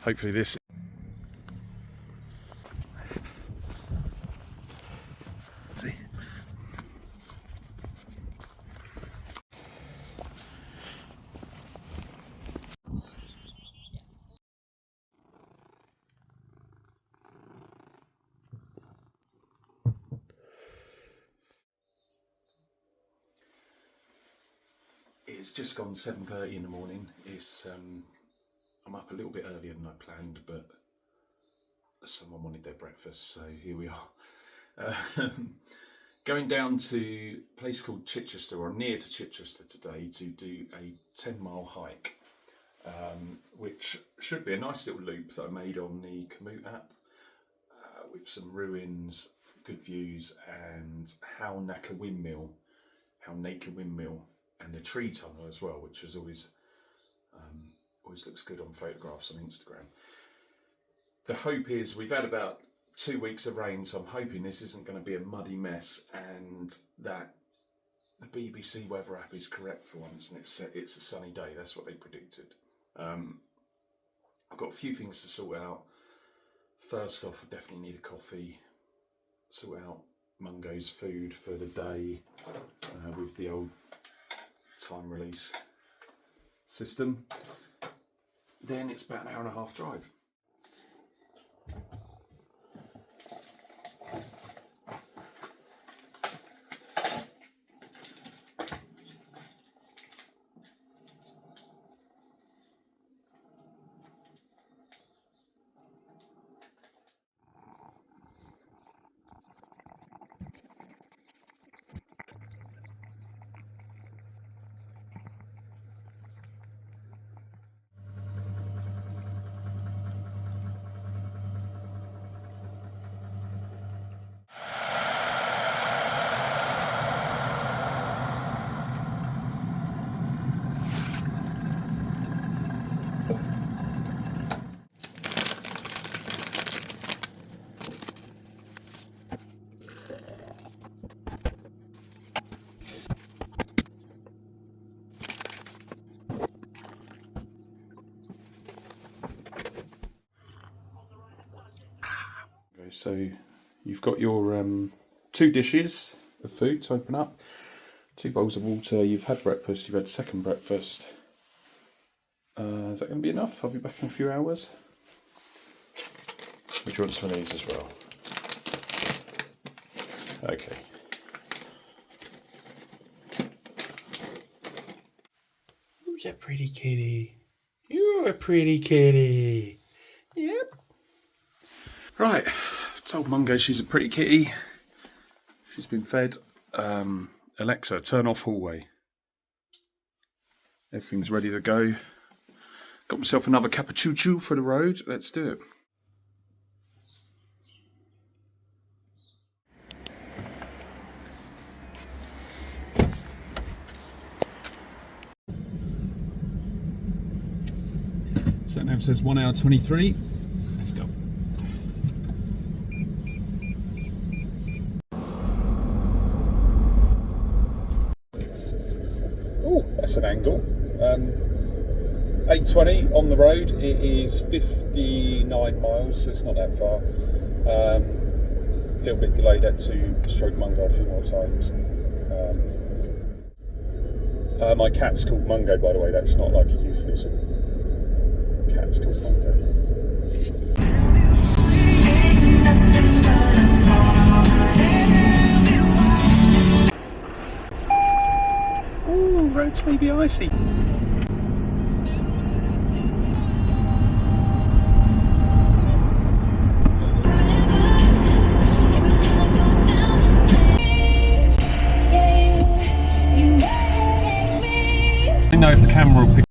hopefully this. See. It's just gone 7:30 in the morning. I'm up a little bit earlier than I planned, but someone wanted their breakfast, so here we are. Going down to a place called Chichester, or near to Chichester today, to do a 10-mile hike, which should be a nice little loop that I made on the Komoot app, with some ruins, good views, and Halnaker windmill, and the tree tunnel as well, which is always looks good on photographs on Instagram. The hope is we've had about 2 weeks of rain, so I'm hoping this isn't going to be a muddy mess and that the BBC weather app is correct for once and it's a sunny day. That's what they predicted. I've got a few things to sort out. First off, I definitely need a coffee, sort out Mungo's food for the day with the old time release system. Then it's about an hour and a half drive. So you've got your 2 dishes of food to open up, 2 bowls of water. You've had breakfast, you've had second breakfast. Is that going to be enough? I'll be back in a few hours. Or do you want some of these as well? Okay. Who's a pretty kitty? You're a pretty kitty. Yep. Right. Told Mungo she's a pretty kitty. She's been fed. Alexa, turn off hallway. Everything's ready to go. Got myself another cappuccino for the road. Let's do it. Sat nav says 1 hour 23. Let's go. That's an angle. 8:20 on the road. It is 59 miles, so it's not that far. A little bit delayed. Had to stroke Mungo a few more times. My cat's called Mungo, by the way. That's not like a euphemism. Cat's called Mungo. Roads may be icy. I know if the camera will pick.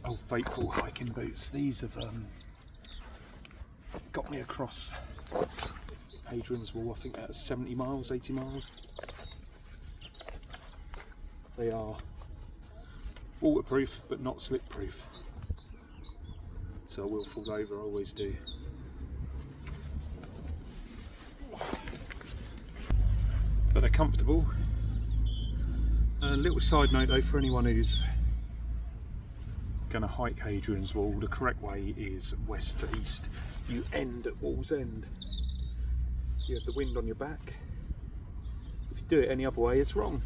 Old faithful hiking boots. These have got me across Hadrian's Wall, I think that's 70 miles, 80 miles. They are waterproof but not slip proof. So I will fall over, I always do. But they're comfortable. A little side note though, for anyone who's going to hike Hadrian's Wall, the correct way is west to east. You end at Wall's End. You have the wind on your back. If you do it any other way, it's wrong.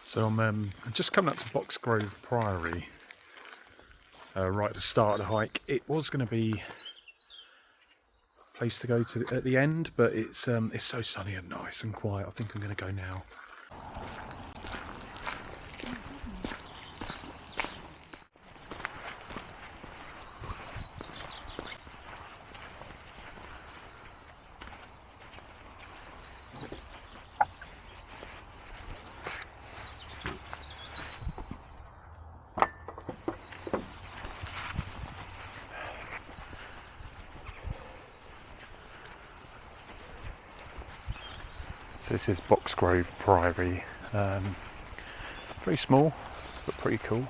So I'm just coming up to Boxgrove Priory, right at the start of the hike. It was going to be a place to go to at the end, but it's so sunny and nice and quiet. I think I'm going to go now. So this is Boxgrove Priory, very small but pretty cool.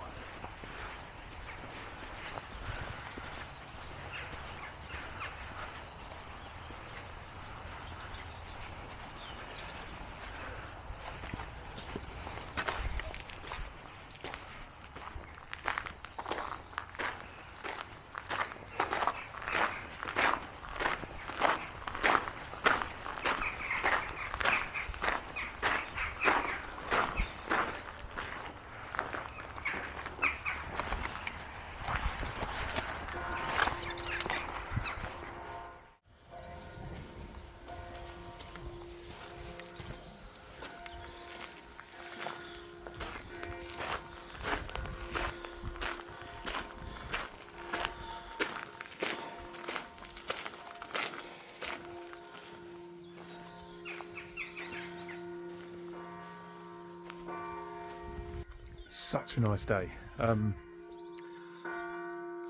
Such a nice day. So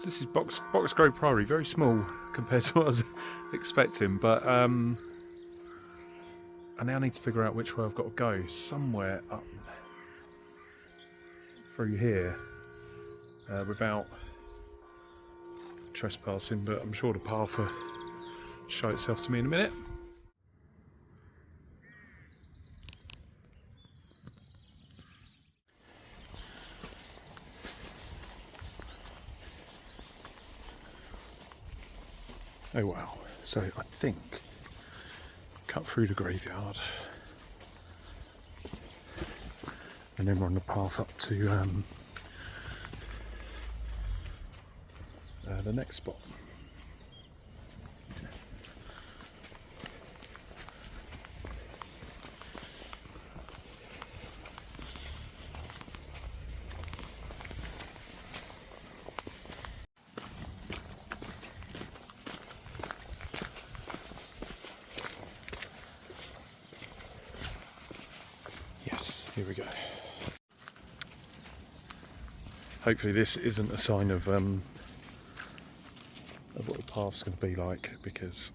this is Boxgrove Priory, very small compared to what I was expecting, but I now need to figure out which way I've got to go. Somewhere up through here without trespassing, but I'm sure the path will show itself to me in a minute. Oh wow, so I think cut through the graveyard and then we're on the path up to the next spot. Here we go. Hopefully this isn't a sign of what the path's going to be like, because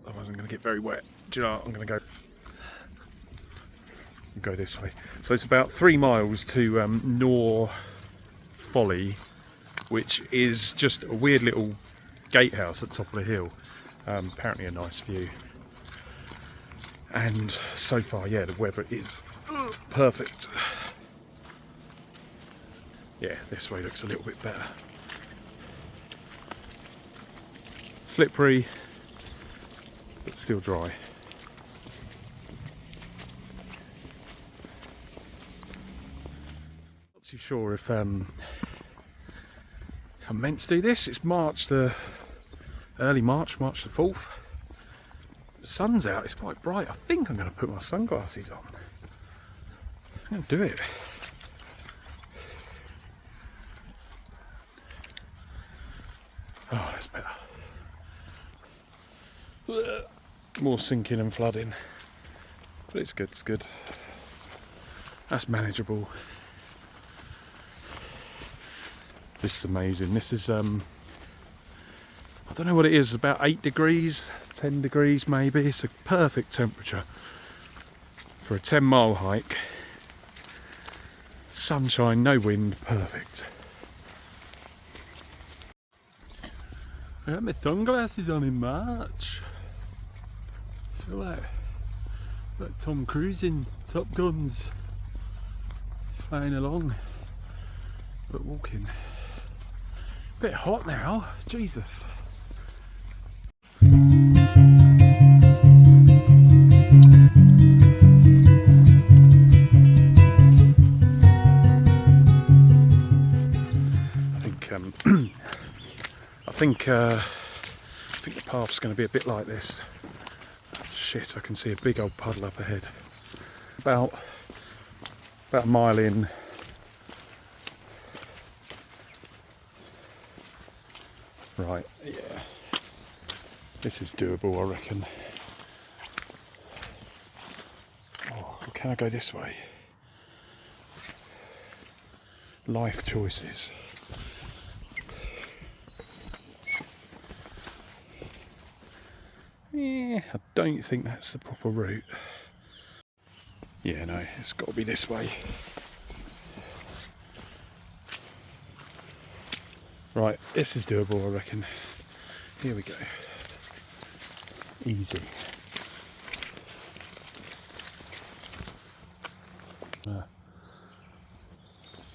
otherwise I'm going to get very wet. Do you know what? I'm going to go this way. So it's about 3 miles to Nor Folly, which is just a weird little gatehouse at the top of the hill. Apparently a nice view. And so far, yeah, the weather is perfect. Yeah, this way looks a little bit better. Slippery, but still dry. Not too sure if I'm meant to do this. It's early March, March the 4th. The sun's out, it's quite bright. I think I'm going to put my sunglasses on. I'm going to do it. More sinking and flooding. But it's good, it's good. That's manageable. This is amazing. This is, I don't know what it is, about 8 degrees, 10 degrees maybe. It's a perfect temperature for a 10-mile hike. Sunshine, no wind, perfect. I had my sunglasses on in March. Feel like Tom Cruise in Top Guns, flying along, but walking. Bit hot now, Jesus. I think the path's going to be a bit like this. Shit, I can see a big old puddle up ahead. About a mile in. Right, yeah. This is doable, I reckon. Oh, can I go this way? Life choices. Yeah, I don't think that's the proper route. Yeah, no, it's got to be this way. Right, this is doable, I reckon. Here we go. Easy.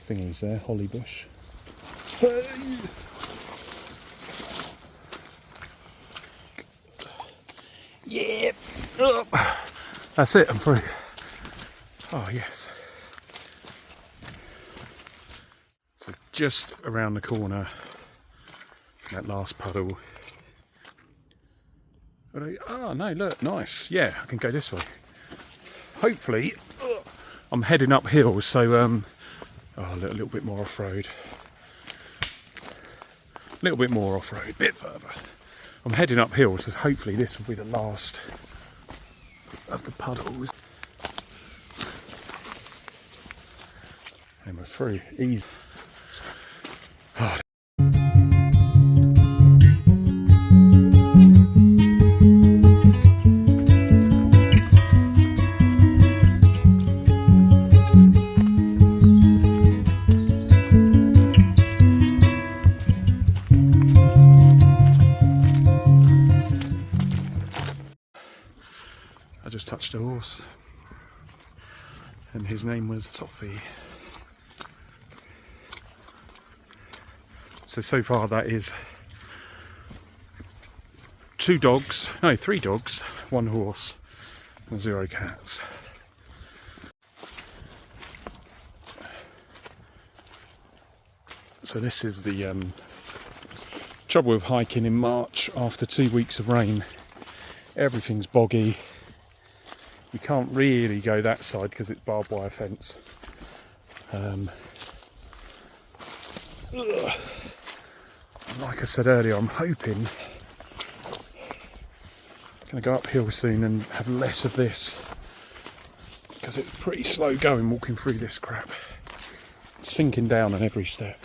Thingies there, holly bush. Yeah. That's it, I'm through. Oh yes. So just around the corner, that last puddle. Oh no, look, nice. Yeah, I can go this way. Hopefully, I'm heading uphill, so a little bit more off-road. A little bit more off-road, a bit further. I'm heading uphill, so hopefully this will be the last of the puddles. And we're through, easy. Oh. I just touched a horse, and his name was Toffee. So far that is 3 dogs, 1 horse, and 0 cats. So this is the trouble with hiking in March after 2 weeks of rain. Everything's boggy. You can't really go that side because it's barbed wire fence. Like I said earlier, I'm hoping I'm going to go uphill soon and have less of this, because it's pretty slow going walking through this crap. Sinking down on every step.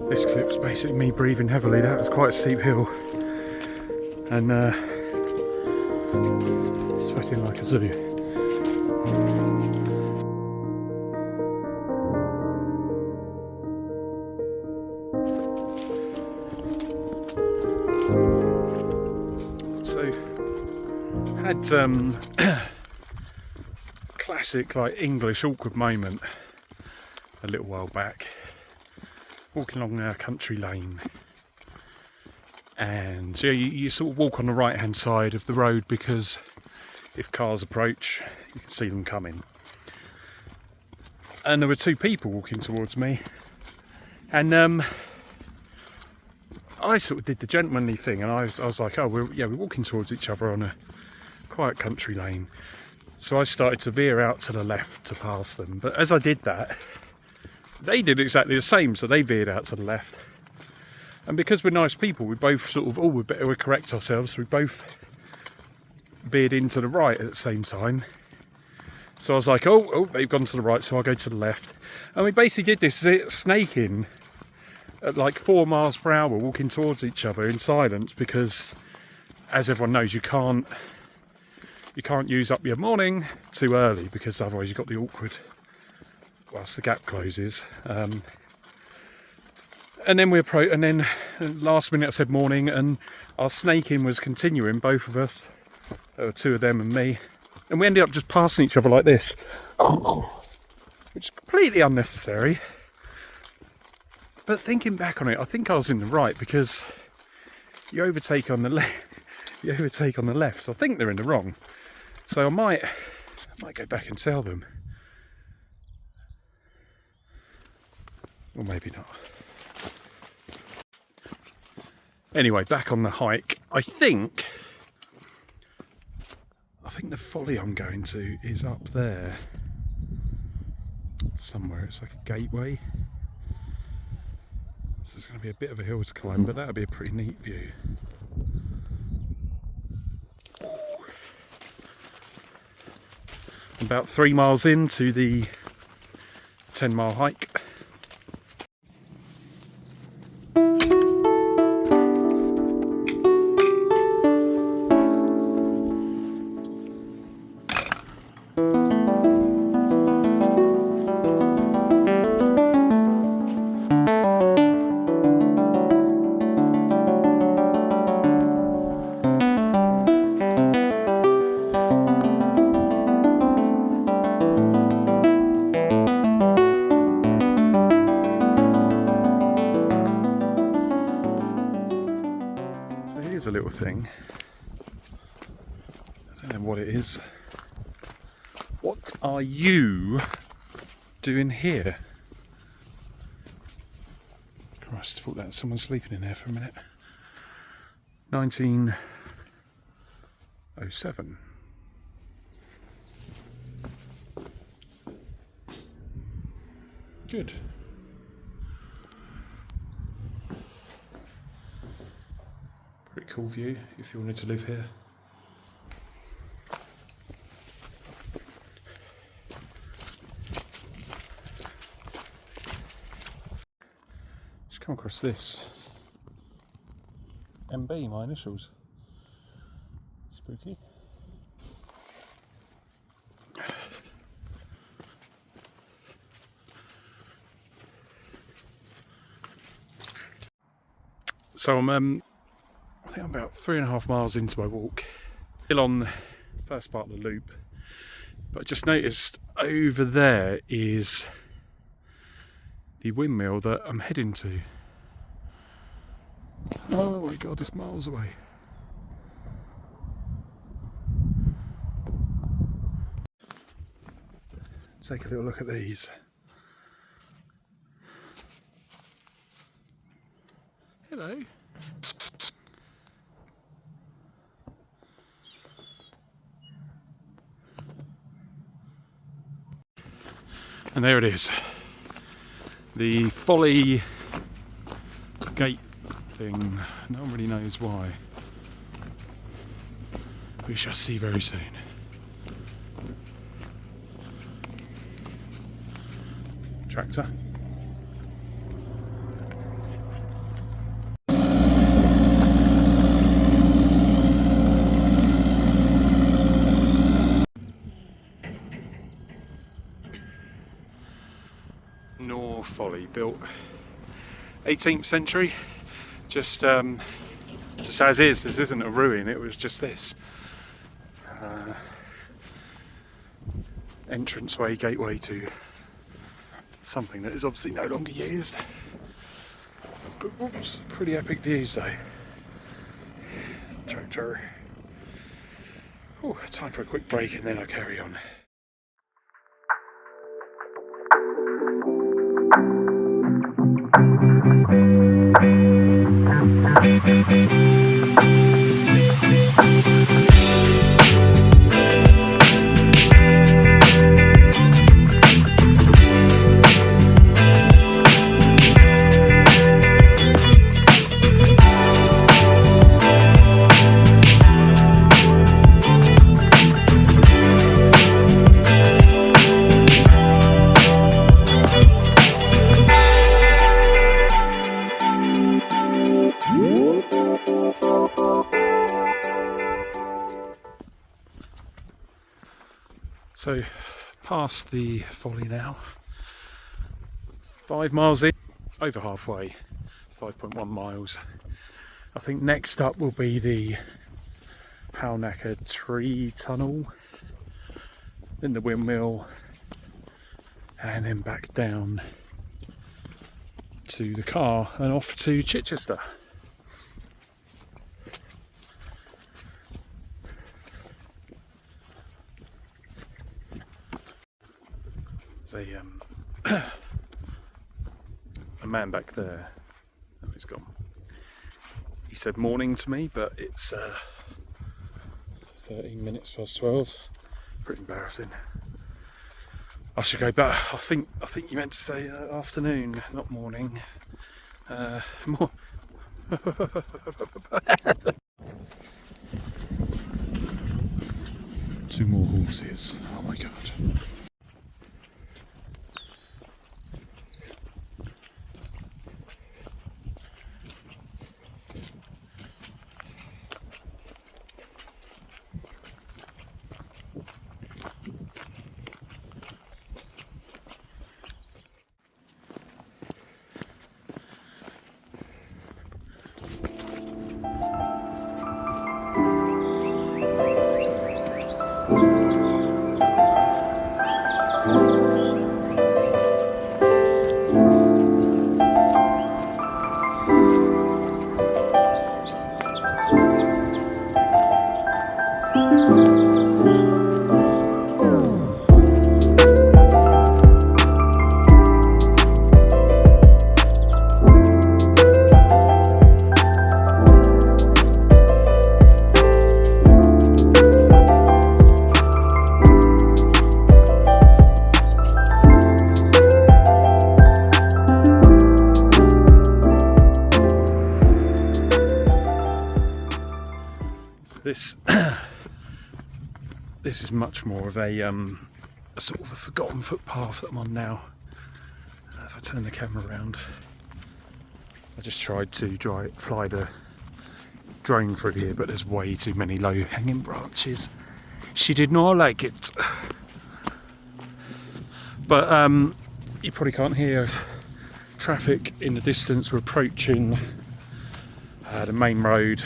This clip's basically me breathing heavily. That was quite a steep hill, and sweating like a zoo. So, had classic like English awkward moment a little while back. Walking along a country lane, And so you sort of walk on the right hand side of the road, because if cars approach you can see them coming. And there were two people walking towards me, and I sort of did the gentlemanly thing, and I was like, oh, we're walking towards each other on a quiet country lane. So I started to veer out to the left to pass them. But as I did that, they did exactly the same. So they veered out to the left. And because we're nice people, we both sort of, we better correct ourselves. We both veered into the right at the same time. So I was like, oh, they've gone to the right, so I'll go to the left. And we basically did this snaking at like 4 miles per hour, walking towards each other in silence, because as everyone knows, you can't use up your morning too early, because otherwise you've got the awkward whilst the gap closes. And then last minute I said morning, and our snaking was continuing, both of us. There were two of them and me, and we ended up just passing each other like this, which is completely unnecessary. But thinking back on it, I think I was in the right, because you overtake on the left, so I think they're in the wrong. So I might go back and tell them. Or maybe not. Anyway, back on the hike. I think the folly I'm going to is up there somewhere. It's like a gateway. So it's going to be a bit of a hill to climb, but that'll be a pretty neat view. About 3 miles into the 10-mile hike. A little thing. I don't know what it is. What are you doing here? Christ, I thought that was someone sleeping in there for a minute. 1907. Good. Pretty cool view if you wanted to live here. Just come across this. MB, my initials. Spooky. So I'm I think I'm about 3.5 miles into my walk, still on the first part of the loop, but I just noticed over there is the windmill that I'm heading to. Oh my god, it's miles away. Take a little look at these. Hello. And there it is, the folly gate thing. No one really knows why. We shall see very soon. Tractor. Folly, built 18th century, just as is. This isn't a ruin, it was just this entranceway, gateway to something that is obviously no longer used. But whoops, pretty epic views though. water. Oh, time for a quick break and then I'll carry on. So, past the folly now, 5 miles in, over halfway, 5.1 miles. I think next up will be the Halnaker tree tunnel, then the windmill, and then back down to the car and off to Chichester. There's a man back there. Oh, he's gone. He said morning to me, but it's 13 minutes past 12. Pretty embarrassing. I should go back. I think you meant to say afternoon, not morning. More. 2 more horses. Oh my god. This is much more of a sort of a forgotten footpath that I'm on now. If I turn the camera around, I just tried to fly the drone through here, but there's way too many low-hanging branches. She did not like it. But you probably can't hear traffic in the distance. We're approaching the main road.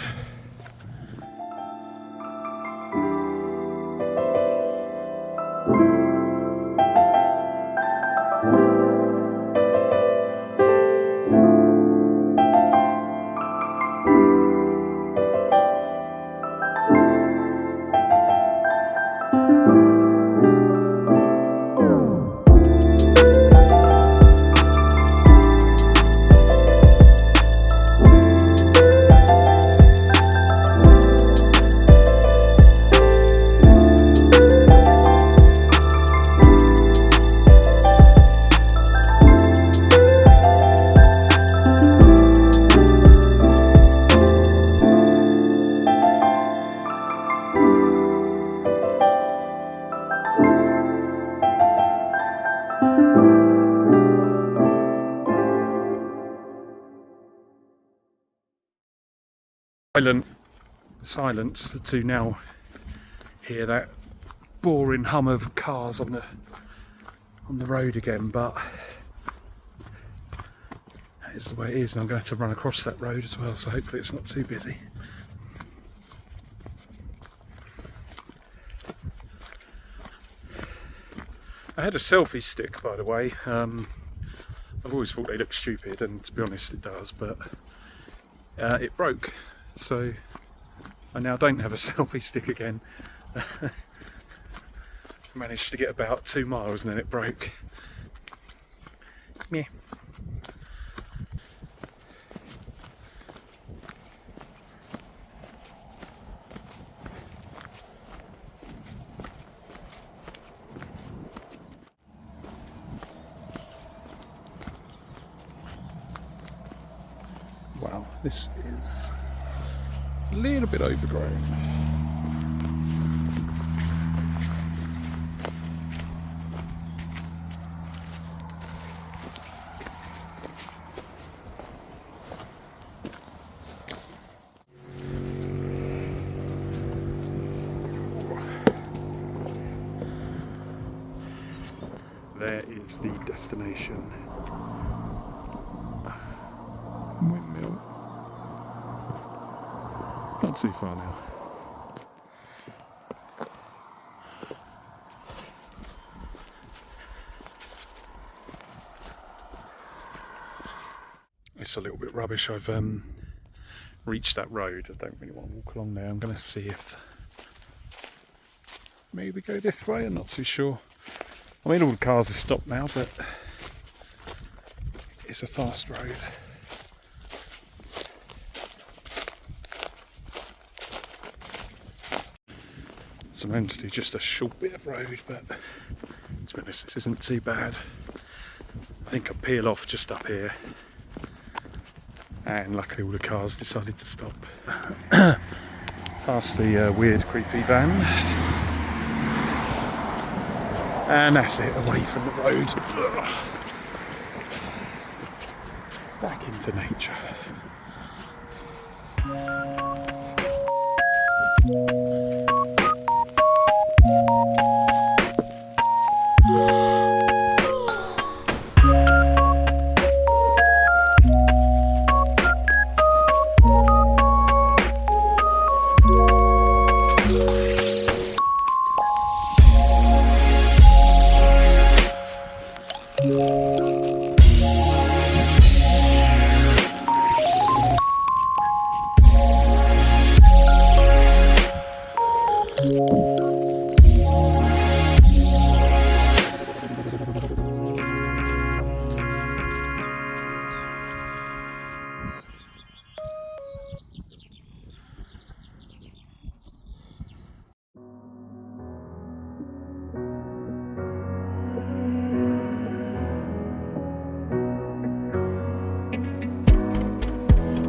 Silence to now hear that boring hum of cars on the road again, but that is the way it is, and I'm going to have to run across that road as well, so hopefully it's not too busy. I had a selfie stick, by the way. I've always thought they look stupid, and to be honest it does, but it broke, so I now don't have a selfie stick again. Managed to get about 2 miles and then it broke. Meh. Wow, this is a little bit overgrown. There is the destination. Windmill. Not too far now. It's a little bit rubbish. I've reached that road. I don't really want to walk along there. I'm going to see if maybe go this way. I'm not too sure. I mean, all the cars are stopped now, but it's a fast road. So I'm going to do just a short bit of road, but to be honest, this isn't too bad. I think I peel off just up here, and luckily all the cars decided to stop. Past the weird, creepy van. And that's it, away from the road. Back into nature.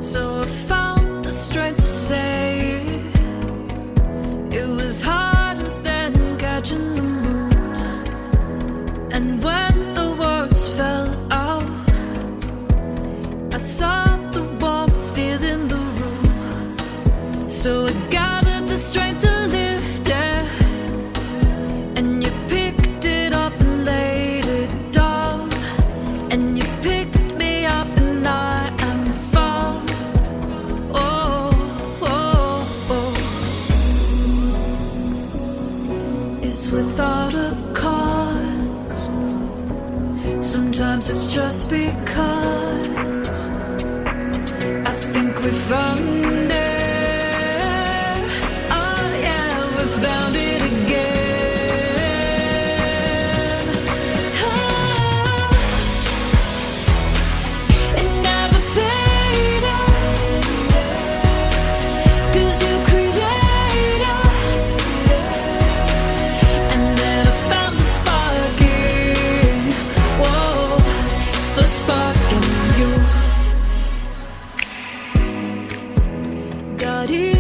So I found the strength to say it was harder than catching the moon. And when the words fell out, I saw the warmth filling the room. So I gathered the strength to lift it, and you picked it up and laid it down, and you picked me up and I am found. It's without a cause. Sometimes it's just because I think we found it. Oh yeah, we found it again. Oh, it never faded, 'cause you created. And then I found the spark in, whoa, the spark in you. Got it.